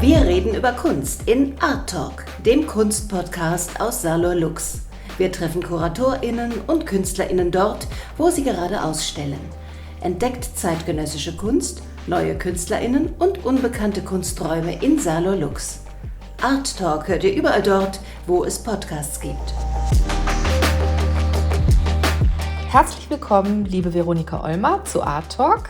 Wir reden über Kunst in Art Talk, dem Kunstpodcast aus Salor Lux. Wir treffen KuratorInnen und KünstlerInnen dort, wo sie gerade ausstellen. Entdeckt zeitgenössische Kunst, neue KünstlerInnen und unbekannte Kunsträume in Salor Lux. Art Talk hört ihr überall dort, wo es Podcasts gibt. Herzlich willkommen, liebe Veronika Ollmer, zu Art Talk.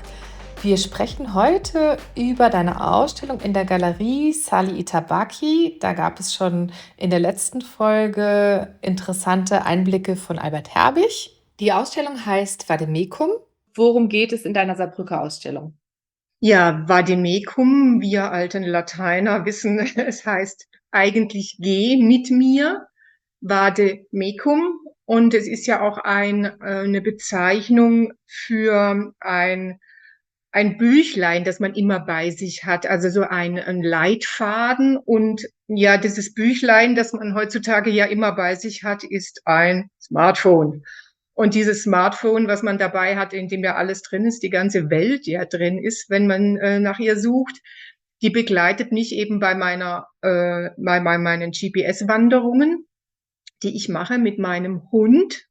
Wir sprechen heute über deine Ausstellung in der Galerie Sali Itabaki. Da gab es schon in der letzten Folge interessante Einblicke von Albert Herbig. Die Ausstellung heißt Vademecum. Worum geht es in deiner Saarbrücker Ausstellung? Ja, Vademecum, wir alten Lateiner wissen, es heißt eigentlich geh mit mir, Vademecum. Und es ist ja auch eine Bezeichnung für ein Büchlein, das man immer bei sich hat, also so ein Leitfaden. Und ja, dieses Büchlein, das man heutzutage ja immer bei sich hat, ist ein Smartphone. Und dieses Smartphone, was man dabei hat, in dem ja alles drin ist, die ganze Welt ja drin ist, wenn man nach ihr sucht, die begleitet mich eben bei meinen GPS-Wanderungen, die ich mache mit meinem Hund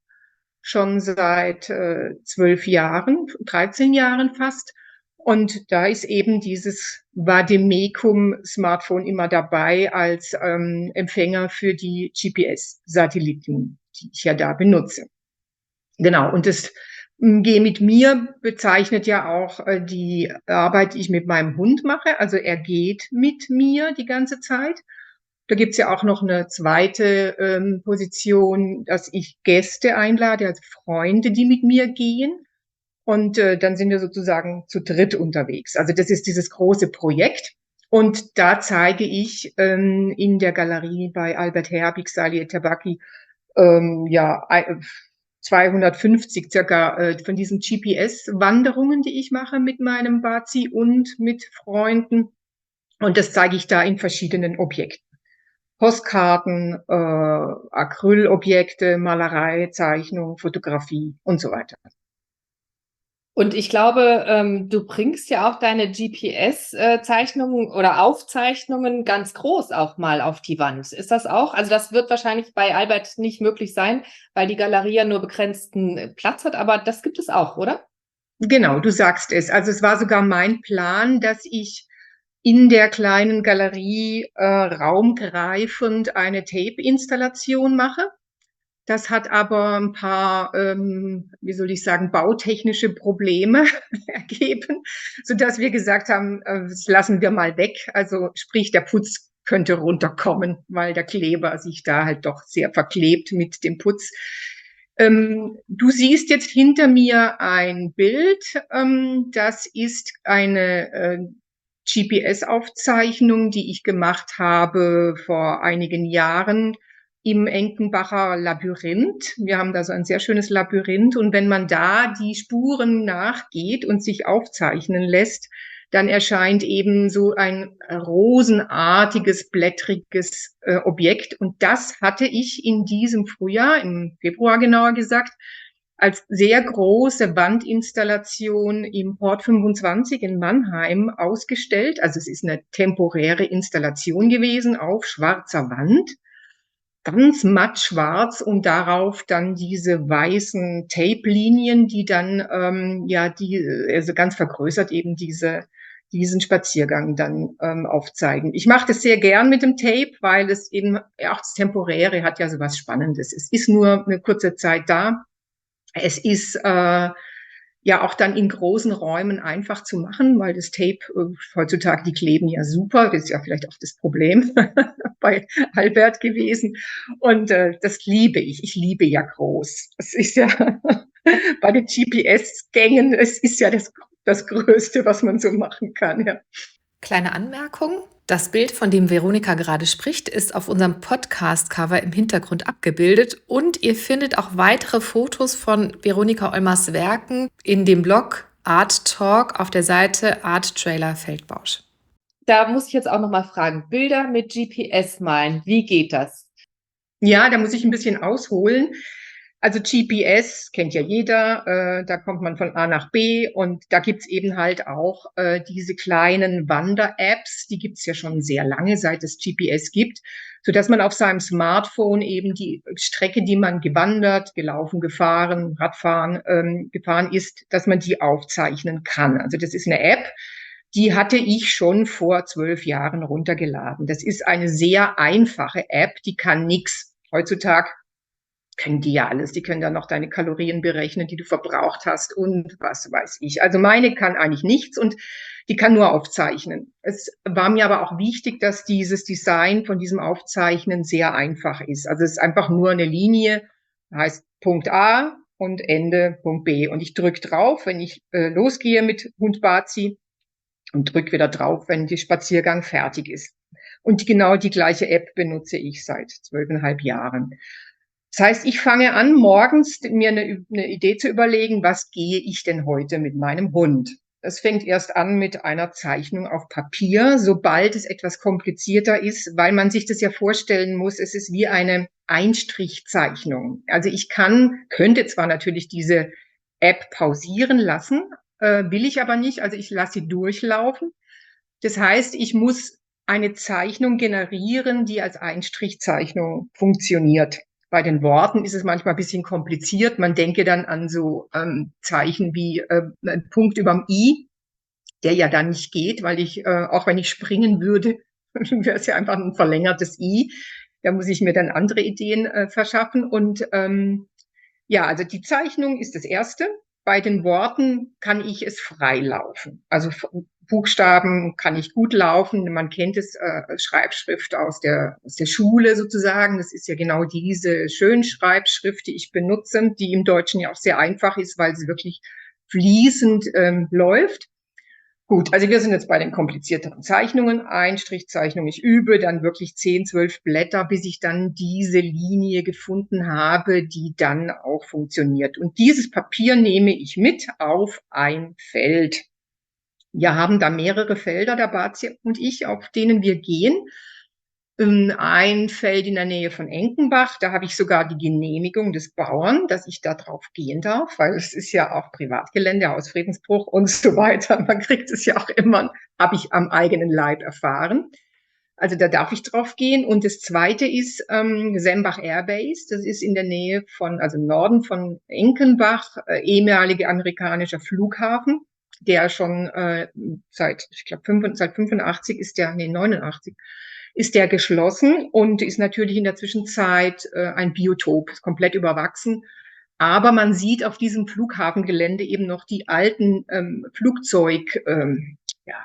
schon seit 12 Jahren, 13 Jahren fast. Und da ist eben dieses Vademecum-Smartphone immer dabei als Empfänger für die GPS-Satelliten, die ich ja da benutze. Genau, und das Geh mit mir bezeichnet ja auch die Arbeit, die ich mit meinem Hund mache. Also er geht mit mir die ganze Zeit. Da gibt's ja auch noch eine zweite Position, dass ich Gäste einlade, also Freunde, die mit mir gehen. Und dann sind wir sozusagen zu dritt unterwegs. Also das ist dieses große Projekt. Und da zeige ich in der Galerie bei Albert Herbig, Sali Itabaki, 250 circa von diesen GPS-Wanderungen, die ich mache mit meinem Bazi und mit Freunden. Und das zeige ich da in verschiedenen Objekten. Postkarten, Acrylobjekte, Malerei, Zeichnung, Fotografie und so weiter. Und ich glaube, du bringst ja auch deine GPS-Zeichnungen oder Aufzeichnungen ganz groß auch mal auf die Wand. Ist das auch? Also das wird wahrscheinlich bei Albert nicht möglich sein, weil die Galerie ja nur begrenzten Platz hat, aber das gibt es auch, oder? Genau, du sagst es. Also es war sogar mein Plan, dass ich in der kleinen Galerie raumgreifend eine Tape-Installation mache. Das hat aber ein paar, wie soll ich sagen, bautechnische Probleme ergeben, sodass wir gesagt haben, das lassen wir mal weg. Also sprich, der Putz könnte runterkommen, weil der Kleber sich da halt doch sehr verklebt mit dem Putz. Du siehst jetzt hinter mir ein Bild. Das ist eine GPS-Aufzeichnung, die ich gemacht habe vor einigen Jahren im Enkenbacher Labyrinth. Wir haben da so ein sehr schönes Labyrinth. Und wenn man da die Spuren nachgeht und sich aufzeichnen lässt, dann erscheint eben so ein rosenartiges, blättriges Objekt. Und das hatte ich in diesem Frühjahr, im Februar genauer gesagt, als sehr große Wandinstallation im Port 25 in Mannheim ausgestellt. Also es ist eine temporäre Installation gewesen auf schwarzer Wand, ganz matt schwarz und darauf dann diese weißen Tape-Linien, die dann also ganz vergrößert eben diesen Spaziergang dann aufzeigen. Ich mache das sehr gern mit dem Tape, weil es eben auch das Temporäre hat ja so was Spannendes. Es ist nur eine kurze Zeit da. Es ist ja auch dann in großen Räumen einfach zu machen, weil das Tape heutzutage, die kleben ja super. Das ist ja vielleicht auch das Problem bei Albert gewesen. Und das liebe ich. Ich liebe ja groß. Es ist ja bei den GPS-Gängen, es ist ja das Größte, was man so machen kann. Ja. Kleine Anmerkung. Das Bild, von dem Veronika gerade spricht, ist auf unserem Podcast-Cover im Hintergrund abgebildet und ihr findet auch weitere Fotos von Veronika Ollmers Werken in dem Blog Art Talk auf der Seite Art Trailer Feldbausch. Da muss ich jetzt auch nochmal fragen, Bilder mit GPS malen, wie geht das? Ja, da muss ich ein bisschen ausholen. Also GPS kennt ja jeder, da kommt man von A nach B und da gibt's eben halt auch diese kleinen Wander-Apps, die gibt's ja schon sehr lange, seit es GPS gibt, sodass man auf seinem Smartphone eben die Strecke, die man gewandert, gelaufen, gefahren, Radfahren gefahren ist, dass man die aufzeichnen kann. Also das ist eine App, die hatte ich schon vor 12 Jahren runtergeladen. Das ist eine sehr einfache App, die kann nix. Heutzutage können die ja alles. Die können dann noch deine Kalorien berechnen, die du verbraucht hast und was weiß ich. Also meine kann eigentlich nichts und die kann nur aufzeichnen. Es war mir aber auch wichtig, dass dieses Design von diesem Aufzeichnen sehr einfach ist. Also es ist einfach nur eine Linie, heißt Punkt A und Ende Punkt B. Und ich drücke drauf, wenn ich losgehe mit Hund Bazi und drücke wieder drauf, wenn der Spaziergang fertig ist. Und genau die gleiche App benutze ich seit 12,5 Jahren. Das heißt, ich fange an, morgens mir eine Idee zu überlegen, was gehe ich denn heute mit meinem Hund? Das fängt erst an mit einer Zeichnung auf Papier, sobald es etwas komplizierter ist, weil man sich das ja vorstellen muss, es ist wie eine Einstrichzeichnung. Also ich könnte zwar natürlich diese App pausieren lassen, will ich aber nicht, also ich lasse sie durchlaufen. Das heißt, ich muss eine Zeichnung generieren, die als Einstrichzeichnung funktioniert. Bei den Worten ist es manchmal ein bisschen kompliziert. Man denke dann an so Zeichen wie ein Punkt überm I, der ja dann nicht geht, weil auch wenn ich springen würde, wäre es ja einfach ein verlängertes I. Da muss ich mir dann andere Ideen verschaffen. Und ja, also die Zeichnung ist das Erste. Bei den Worten kann ich es frei laufen. Also Buchstaben kann ich gut laufen. Man kennt es, Schreibschrift aus der Schule sozusagen. Das ist ja genau diese Schönschreibschrift, die ich benutze, die im Deutschen ja auch sehr einfach ist, weil sie wirklich fließend läuft. Gut, also wir sind jetzt bei den komplizierteren Zeichnungen. Einstrichzeichnung, ich übe dann wirklich 10, 12 Blätter, bis ich dann diese Linie gefunden habe, die dann auch funktioniert. Und dieses Papier nehme ich mit auf ein Feld. Wir haben da mehrere Felder, der Bazi und ich, auf denen wir gehen. Ein Feld in der Nähe von Enkenbach, da habe ich sogar die Genehmigung des Bauern, dass ich da drauf gehen darf, weil es ist ja auch Privatgelände, Hausfriedensbruch und so weiter. Man kriegt es ja auch immer, habe ich am eigenen Leib erfahren. Also da darf ich drauf gehen. Und das zweite ist Sembach Airbase. Das ist in der Nähe also im Norden von Enkenbach, ehemaliger amerikanischer Flughafen, der schon seit 85 ist der, 89, ist der geschlossen und ist natürlich in der Zwischenzeit ein Biotop, komplett überwachsen. Aber man sieht auf diesem Flughafengelände eben noch die alten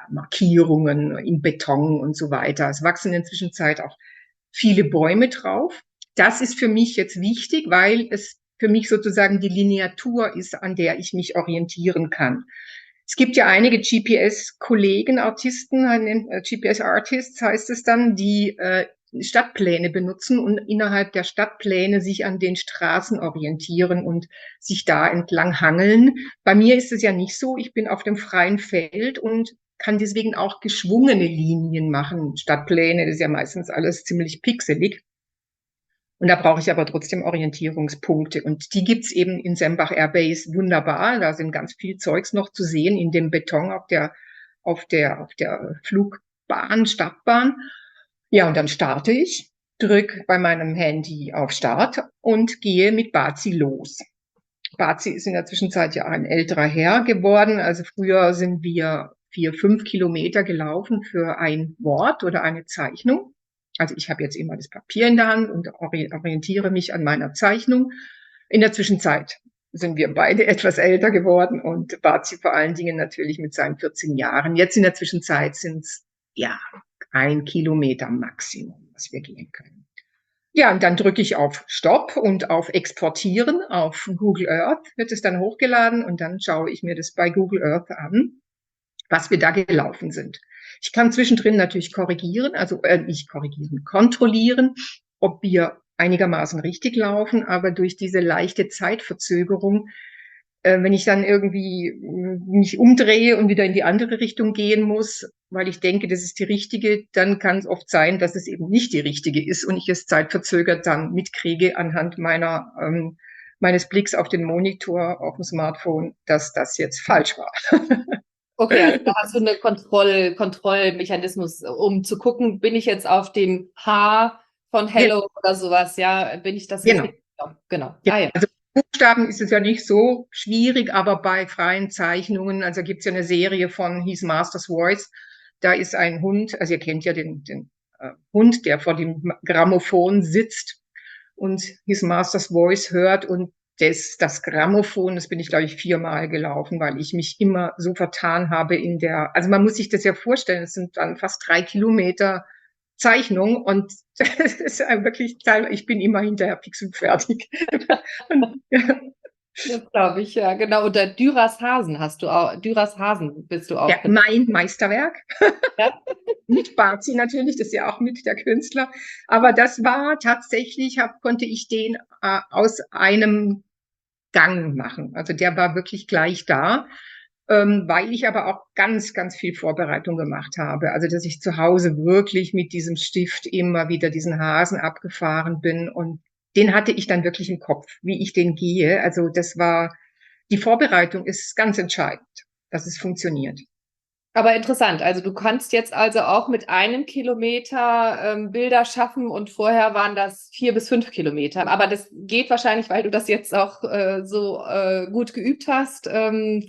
Markierungen in Beton und so weiter. Es wachsen in der Zwischenzeit auch viele Bäume drauf. Das ist für mich jetzt wichtig, weil es für mich sozusagen die Lineatur ist, an der ich mich orientieren kann. Es gibt ja einige GPS-Kollegen, Artisten, GPS-Artists heißt es dann, die Stadtpläne benutzen und innerhalb der Stadtpläne sich an den Straßen orientieren und sich da entlang hangeln. Bei mir ist es ja nicht so. Ich bin auf dem freien Feld und kann deswegen auch geschwungene Linien machen. Stadtpläne, das ist ja meistens alles ziemlich pixelig. Und da brauche ich aber trotzdem Orientierungspunkte. Und die gibt's eben in Sembach Airbase wunderbar. Da sind ganz viel Zeugs noch zu sehen in dem Beton auf der Flugbahn, Stadtbahn. Ja, und dann starte ich, drücke bei meinem Handy auf Start und gehe mit Bazi los. Bazi ist in der Zwischenzeit ja ein älterer Herr geworden. Also früher sind wir 4, 5 Kilometer gelaufen für ein Wort oder eine Zeichnung. Also ich habe jetzt immer das Papier in der Hand und orientiere mich an meiner Zeichnung. In der Zwischenzeit sind wir beide etwas älter geworden und Bazi vor allen Dingen natürlich mit seinen 14 Jahren. Jetzt in der Zwischenzeit sind es 1 Kilometer Maximum, was wir gehen können. Ja, und dann drücke ich auf Stopp und auf Exportieren. Auf Google Earth wird es dann hochgeladen und dann schaue ich mir das bei Google Earth an, was wir da gelaufen sind. Ich kann zwischendrin natürlich kontrollieren, ob wir einigermaßen richtig laufen, aber durch diese leichte Zeitverzögerung, wenn ich dann irgendwie mich umdrehe und wieder in die andere Richtung gehen muss, weil ich denke, das ist die richtige, dann kann es oft sein, dass es eben nicht die richtige ist und ich es zeitverzögert dann mitkriege anhand meiner meines Blicks auf den Monitor, auf dem Smartphone, dass das jetzt falsch war. Okay, also da hast du einen Kontrollmechanismus, um zu gucken, bin ich jetzt auf dem H von Hello oder sowas, ja, bin ich das jetzt Genau. richtig? Genau. Ja, Ah ja. also Buchstaben ist es ja nicht so schwierig, aber bei freien Zeichnungen, also gibt es ja eine Serie von His Master's Voice, da ist ein Hund, also ihr kennt ja den Hund, der vor dem Grammophon sitzt und His Master's Voice hört und das Grammophon, das bin ich, glaube ich, 4-mal gelaufen, weil ich mich immer so vertan habe also man muss sich das ja vorstellen, es sind dann fast 3 Kilometer Zeichnung und das ist wirklich, ich bin immer hinterher fix und fertig. Und, Das glaube ich, ja, genau. Oder Dürers Hasen Dürers Hasen bist du ja, auch. mein Meisterwerk. Ja? Mit Barzi natürlich, das ist ja auch mit der Künstler. Aber das war tatsächlich, konnte ich den aus einem Gang machen. Also der war wirklich gleich da, weil ich aber auch ganz, ganz viel Vorbereitung gemacht habe. Also dass ich zu Hause wirklich mit diesem Stift immer wieder diesen Hasen abgefahren bin und den hatte ich dann wirklich im Kopf, wie ich den gehe. Also die Vorbereitung ist ganz entscheidend, dass es funktioniert. Aber interessant, also du kannst jetzt also auch mit 1 Kilometer Bilder schaffen und vorher waren das 4 bis 5 Kilometer. Aber das geht wahrscheinlich, weil du das jetzt auch so gut geübt hast.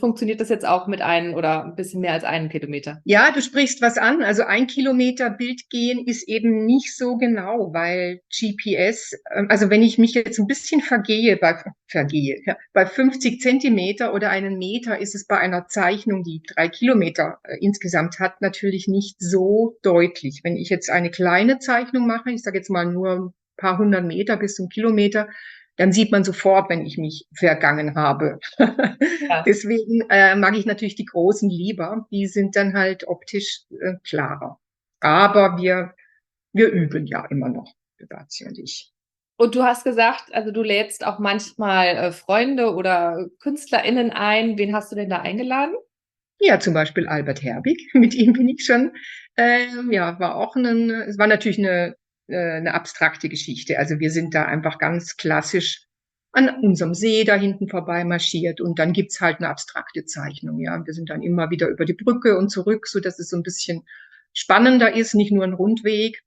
Funktioniert das jetzt auch mit 1 oder ein bisschen mehr als 1 Kilometer? Ja, du sprichst was an. Also 1 Kilometer Bild gehen ist eben nicht so genau, weil GPS, also wenn ich mich jetzt ein bisschen ja, bei 50 Zentimeter oder 1 Meter ist es bei einer Zeichnung, die 3 Kilometer insgesamt hat, natürlich nicht so deutlich. Wenn ich jetzt eine kleine Zeichnung mache, ich sage jetzt mal nur ein paar 100 Meter bis zum Kilometer, dann sieht man sofort, wenn ich mich vergangen habe. Ja. Deswegen mag ich natürlich die großen lieber. Die sind dann halt optisch klarer. Aber wir üben ja immer noch, Barzi und ich. Und du hast gesagt, also du lädst auch manchmal Freunde oder KünstlerInnen ein. Wen hast du denn da eingeladen? Ja, zum Beispiel Albert Herbig. Mit ihm bin ich schon, ja, es war natürlich eine abstrakte Geschichte. Also wir sind da einfach ganz klassisch an unserem See da hinten vorbei marschiert und dann gibt's halt eine abstrakte Zeichnung. Ja, wir sind dann immer wieder über die Brücke und zurück, so dass es so ein bisschen spannender ist, nicht nur ein Rundweg.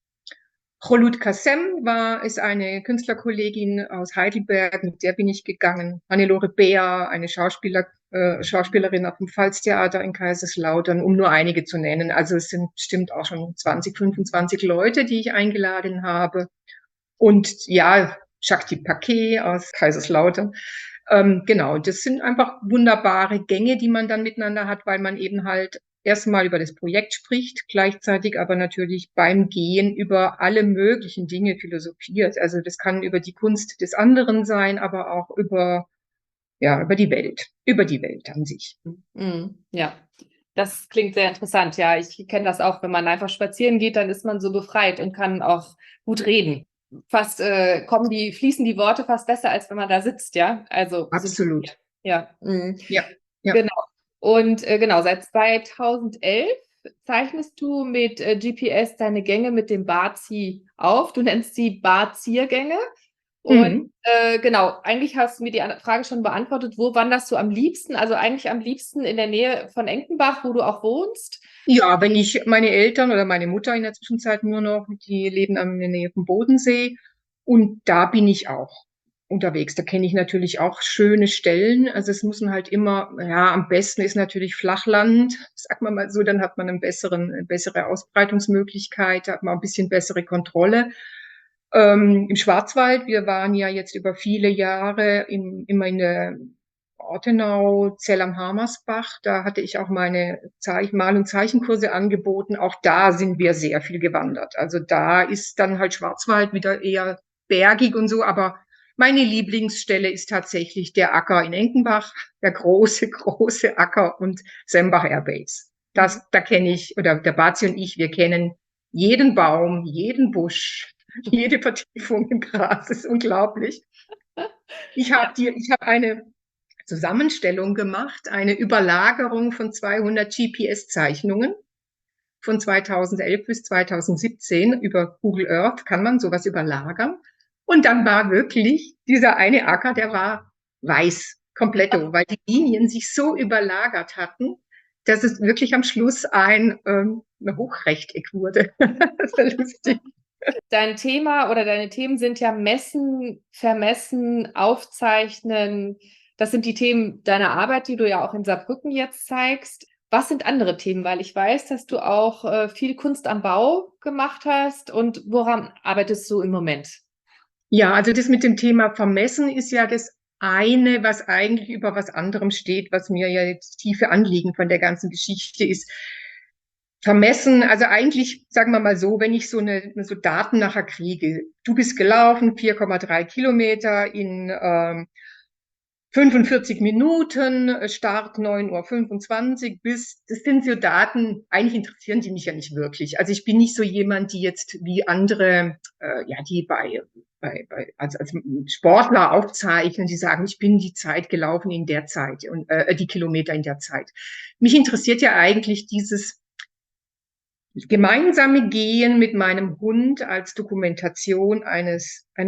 Kholoud Kassem ist eine Künstlerkollegin aus Heidelberg, mit der bin ich gegangen. Hannelore Beer, eine Schauspielerin auf dem Pfalztheater in Kaiserslautern, um nur einige zu nennen. Also es sind bestimmt auch schon 20, 25 Leute, die ich eingeladen habe. Und ja, Shakti Paquet aus Kaiserslautern. Genau, das sind einfach wunderbare Gänge, die man dann miteinander hat, weil man eben halt erstmal über das Projekt spricht, gleichzeitig aber natürlich beim Gehen über alle möglichen Dinge philosophiert. Also das kann über die Kunst des anderen sein, aber auch über die Welt an sich. Ja, das klingt sehr interessant. Ja, ich kenne das auch, wenn man einfach spazieren geht, dann ist man so befreit und kann auch gut reden. Fast fließen die Worte fast besser, als wenn man da sitzt, ja. Also Absolut. ja. Ja, ja. Genau. Und genau, seit 2011 zeichnest du mit GPS deine Gänge mit dem Barzi auf. Du nennst sie Barziergänge. Und genau, eigentlich hast du mir die Frage schon beantwortet, wo wanderst du am liebsten? Also eigentlich am liebsten in der Nähe von Enkenbach, wo du auch wohnst. Ja, wenn ich meine Eltern oder meine Mutter in der Zwischenzeit nur noch, die leben in der Nähe vom Bodensee und da bin ich auch unterwegs. Da kenne ich natürlich auch schöne Stellen. Also es müssen halt immer, ja, am besten ist natürlich Flachland, sagt man mal so, dann hat man eine bessere Ausbreitungsmöglichkeit, hat man ein bisschen bessere Kontrolle. Im Schwarzwald, wir waren ja jetzt über viele Jahre immer in der Ortenau, Zell am Harmersbach, da hatte ich auch meine Mal- und Zeichenkurse angeboten. Auch da sind wir sehr viel gewandert. Also da ist dann halt Schwarzwald wieder eher bergig und so, aber meine Lieblingsstelle ist tatsächlich der Acker in Enkenbach, der große, große Acker und Sembach Airbase. Da kenne ich, oder der Barzi und ich, wir kennen jeden Baum, jeden Busch, jede Vertiefung im Gras. Das ist unglaublich. Ich habe eine Zusammenstellung gemacht, eine Überlagerung von 200 GPS-Zeichnungen von 2011 bis 2017 über Google Earth kann man sowas überlagern. Und dann war wirklich dieser eine Acker, der war weiß, kompletto, weil die Linien sich so überlagert hatten, dass es wirklich am Schluss ein Hochrechteck wurde. Das war lustig. Dein Thema oder deine Themen sind ja Messen, Vermessen, Aufzeichnen. Das sind die Themen deiner Arbeit, die du ja auch in Saarbrücken jetzt zeigst. Was sind andere Themen? Weil ich weiß, dass du auch viel Kunst am Bau gemacht hast. Und woran arbeitest du im Moment? Ja, also das mit dem Thema Vermessen ist ja das eine, was eigentlich über was anderem steht, was mir ja jetzt tiefe Anliegen von der ganzen Geschichte ist. Vermessen, also eigentlich, sagen wir mal so, wenn ich so Daten nachher kriege, du bist gelaufen 4,3 Kilometer in 45 Minuten, Start 9:25 Uhr das sind so Daten, eigentlich interessieren die mich ja nicht wirklich. Also ich bin nicht so jemand, die jetzt wie andere, die als Sportler aufzeichnen, die sagen, ich bin die Zeit gelaufen in der Zeit und die Kilometer in der Zeit. Mich interessiert ja eigentlich dieses gemeinsame Gehen mit meinem Hund als Dokumentation einer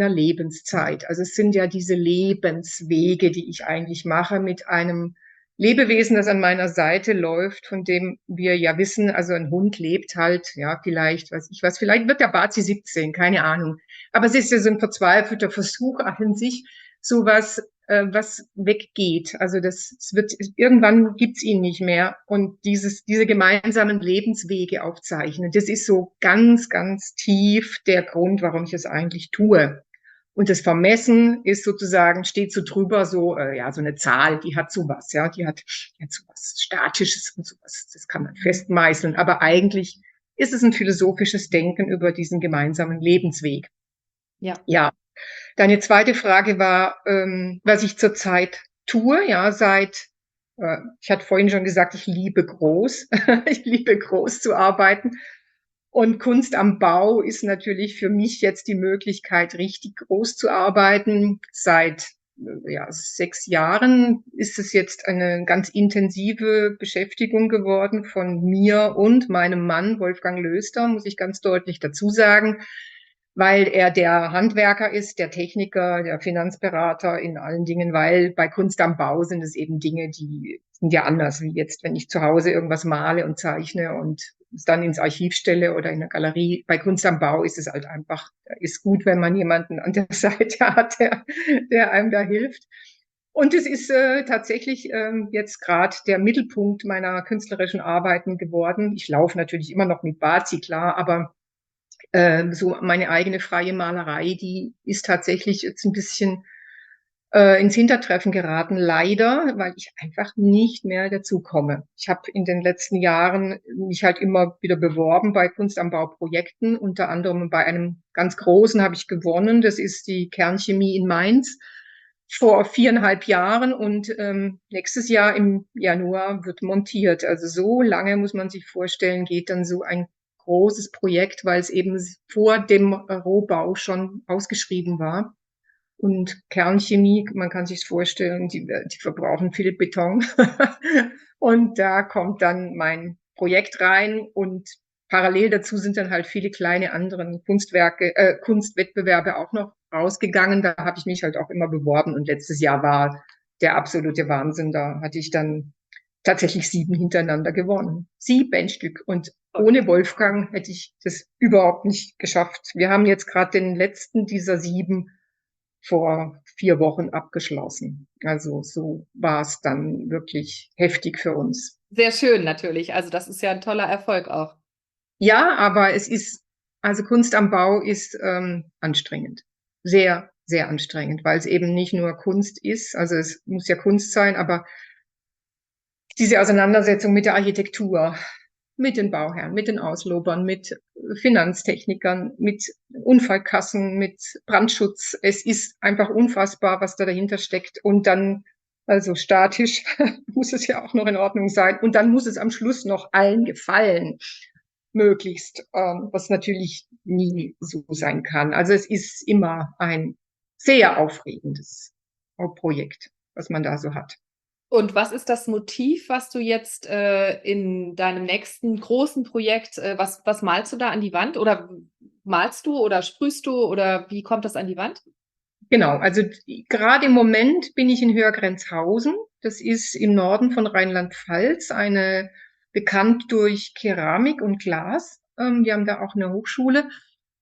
Lebenszeit. Also es sind ja diese Lebenswege, die ich eigentlich mache mit einem Lebewesen, das an meiner Seite läuft, von dem wir ja wissen, also ein Hund lebt halt, ja, vielleicht, weiß ich was, vielleicht wird der Bazi 17, keine Ahnung. Aber es ist ja so ein verzweifelter Versuch an sich, sowas was weggeht. Also irgendwann gibt's ihn nicht mehr. Und diese gemeinsamen Lebenswege aufzeichnen, das ist so ganz, ganz tief der Grund, warum ich es eigentlich tue. Und das Vermessen ist sozusagen, steht so drüber, so eine Zahl, die hat sowas, ja, die hat sowas Statisches und sowas, das kann man festmeißeln. Aber eigentlich ist es ein philosophisches Denken über diesen gemeinsamen Lebensweg. Ja. Ja. Deine zweite Frage war, was ich zurzeit tue. Ja, ich hatte vorhin schon gesagt, ich liebe groß. Ich liebe groß zu arbeiten. Und Kunst am Bau ist natürlich für mich jetzt die Möglichkeit, richtig groß zu arbeiten. Seit 6 Jahren ist es jetzt eine ganz intensive Beschäftigung geworden von mir und meinem Mann, Wolfgang Löster, muss ich ganz deutlich dazu sagen, weil er der Handwerker ist, der Techniker, der Finanzberater in allen Dingen, weil bei Kunst am Bau sind es eben Dinge, die sind ja anders, wie jetzt, wenn ich zu Hause irgendwas male und zeichne und es dann ins Archiv stelle oder in der Galerie. Bei Kunst am Bau ist es halt einfach, ist gut, wenn man jemanden an der Seite hat, der einem da hilft. Und es ist tatsächlich jetzt gerade der Mittelpunkt meiner künstlerischen Arbeiten geworden. Ich laufe natürlich immer noch mit Bazi, klar, aber so meine eigene freie Malerei, die ist tatsächlich jetzt ein bisschen ins Hintertreffen geraten, leider, weil ich einfach nicht mehr dazu komme. Ich habe in den letzten Jahren mich halt immer wieder beworben bei Kunst am Bau Projekten, unter anderem bei einem ganz großen habe ich gewonnen, das ist die Kernchemie in Mainz vor 4,5 Jahren und nächstes Jahr im Januar wird montiert. Also so lange muss man sich vorstellen, geht dann so ein großes Projekt, weil es eben vor dem Rohbau schon ausgeschrieben war. Und Kernchemie, man kann sich vorstellen, die verbrauchen viel Beton. Und da kommt dann mein Projekt rein und parallel dazu sind dann halt viele kleine anderen Kunstwettbewerbe auch noch rausgegangen. Da habe ich mich halt auch immer beworben und letztes Jahr war der absolute Wahnsinn. Da hatte ich dann tatsächlich 7 hintereinander gewonnen. 7 Stück. Und ohne Wolfgang hätte ich das überhaupt nicht geschafft. Wir haben jetzt gerade den letzten dieser 7 vor 4 Wochen abgeschlossen. Also so war es dann wirklich heftig für uns. Sehr schön natürlich. Also das ist ja ein toller Erfolg auch. Ja, aber also Kunst am Bau ist anstrengend. Sehr, sehr anstrengend, weil es eben nicht nur Kunst ist. Also es muss ja Kunst sein, aber diese Auseinandersetzung mit der Architektur, mit den Bauherren, mit den Auslobern, mit Finanztechnikern, mit Unfallkassen, mit Brandschutz. Es ist einfach unfassbar, was da dahinter steckt. Und dann, also statisch, muss es ja auch noch in Ordnung sein. Und dann muss es am Schluss noch allen gefallen, möglichst, was natürlich nie so sein kann. Also es ist immer ein sehr aufregendes Projekt, was man da so hat. Und was ist das Motiv, was du jetzt in deinem nächsten großen Projekt, was malst du da an die Wand? Oder malst du oder sprühst du oder wie kommt das an die Wand? Genau, also gerade im Moment bin ich in Hörgrenzhausen. Das ist im Norden von Rheinland-Pfalz, bekannt durch Keramik und Glas. Die haben da auch eine Hochschule.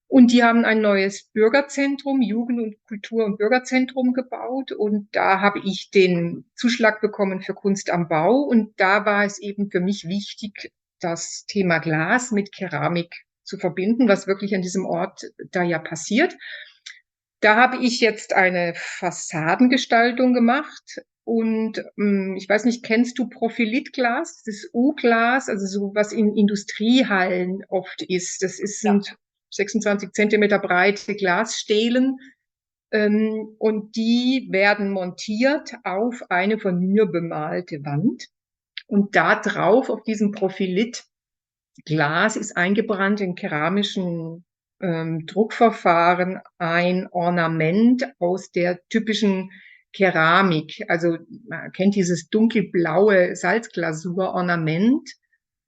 Und die haben ein neues Bürgerzentrum, Jugend- und Kultur- und Bürgerzentrum gebaut. Und da habe ich den Zuschlag bekommen für Kunst am Bau. Und da war es eben für mich wichtig, das Thema Glas mit Keramik zu verbinden, was wirklich an diesem Ort da ja passiert. Da habe ich jetzt eine Fassadengestaltung gemacht. Und ich weiß nicht, kennst du Profilitglas? Das ist U-Glas, also so was in Industriehallen oft ist. Sind 26 Zentimeter breite Glasstelen. Und die werden montiert auf eine von mir bemalte Wand. Und da drauf, auf diesem Profilitglas, ist eingebrannt in keramischen Druckverfahren ein Ornament aus der typischen Keramik. Also man kennt dieses dunkelblaue Salzglasur-Ornament.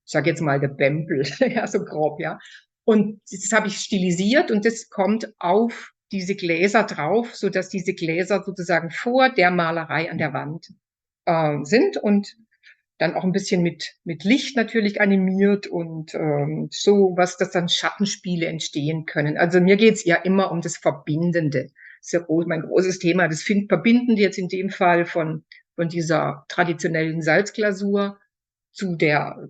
Ich sage jetzt mal der Bempel, ja, so grob, ja. Und das habe ich stilisiert und das kommt auf diese Gläser drauf, so dass diese Gläser sozusagen vor der Malerei an der Wand sind und dann auch ein bisschen mit Licht natürlich animiert und so, was, dass dann Schattenspiele entstehen können. Also mir geht's ja immer um das Verbindende. Das ist ja mein großes Thema. Das Verbindende jetzt in dem Fall von dieser traditionellen Salzglasur zu der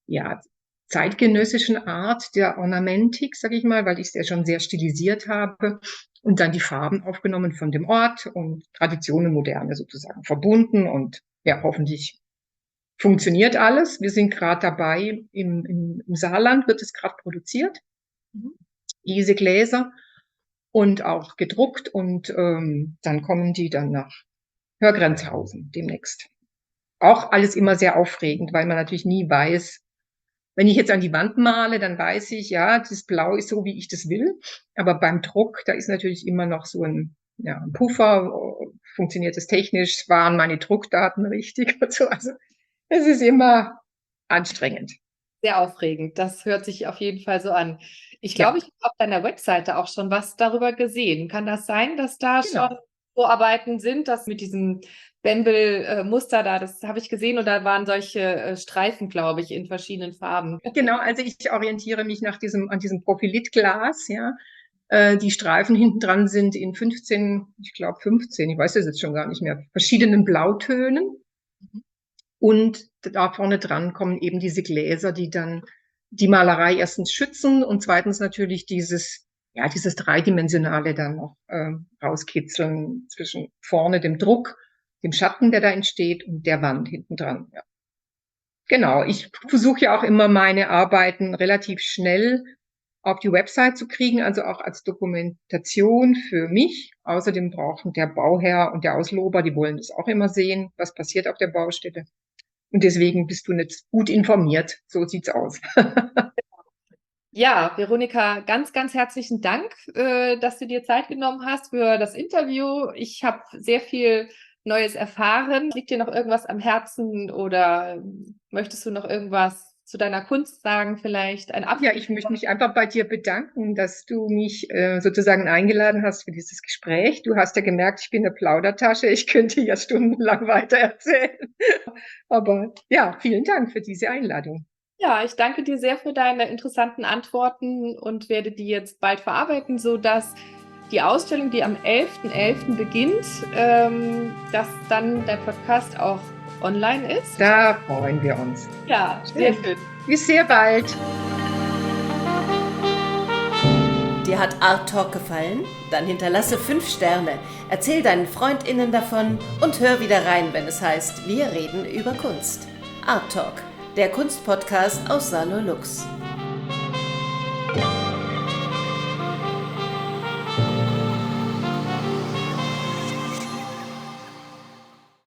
ja, zeitgenössischen Art der Ornamentik, sage ich mal, weil ich es ja schon sehr stilisiert habe und dann die Farben aufgenommen von dem Ort und Tradition und Moderne sozusagen verbunden und ja, hoffentlich funktioniert alles. Wir sind gerade dabei, im Saarland wird es gerade produziert, diese Gläser und auch gedruckt und dann kommen die dann nach Hörgrenzhausen demnächst. Auch alles immer sehr aufregend, weil man natürlich nie weiß, wenn ich jetzt an die Wand male, dann weiß ich, ja, das Blau ist so, wie ich das will. Aber beim Druck, da ist natürlich immer noch so ein Puffer. Funktioniert es technisch? Waren meine Druckdaten richtig und so? Also es ist immer anstrengend. Sehr aufregend. Das hört sich auf jeden Fall so an. Ich Ja, glaube, ich habe auf deiner Webseite auch schon was darüber gesehen. Kann das sein, dass da genau. schon Vorarbeiten sind, dass mit diesem Bembel-Muster da, das habe ich gesehen und da waren solche Streifen, glaube ich, in verschiedenen Farben. Genau, also ich orientiere mich an diesem Profilitglas, ja. Die Streifen hinten dran sind in 15, ich weiß es jetzt schon gar nicht mehr, verschiedenen Blautönen. Und da vorne dran kommen eben diese Gläser, die dann die Malerei erstens schützen und zweitens natürlich dieses Dreidimensionale dann noch rauskitzeln zwischen vorne dem Druck, dem Schatten, der da entsteht, und der Wand hinten dran. Ja. Genau, ich versuche ja auch immer meine Arbeiten relativ schnell auf die Website zu kriegen, also auch als Dokumentation für mich. Außerdem brauchen der Bauherr und der Auslober, die wollen das auch immer sehen, was passiert auf der Baustelle. Und deswegen bist du nicht gut informiert. So sieht's aus. Ja, Veronika, ganz, ganz herzlichen Dank, dass du dir Zeit genommen hast für das Interview. Ich habe sehr viel Neues erfahren. Liegt dir noch irgendwas am Herzen oder möchtest du noch irgendwas zu deiner Kunst sagen vielleicht? Ja, ich möchte mich einfach bei dir bedanken, dass du mich sozusagen eingeladen hast für dieses Gespräch. Du hast ja gemerkt, ich bin eine Plaudertasche. Ich könnte ja stundenlang weiter erzählen. Aber ja, vielen Dank für diese Einladung. Ja, ich danke dir sehr für deine interessanten Antworten und werde die jetzt bald verarbeiten, sodass die Ausstellung, die am 11.11. beginnt, dass dann der Podcast auch online ist. Da freuen wir uns. Ja, sehr schön. Bis sehr bald. Dir hat Art Talk gefallen? Dann hinterlasse 5 Sterne, erzähl deinen FreundInnen davon und hör wieder rein, wenn es heißt, wir reden über Kunst. Art Talk, der Kunstpodcast aus Salolux.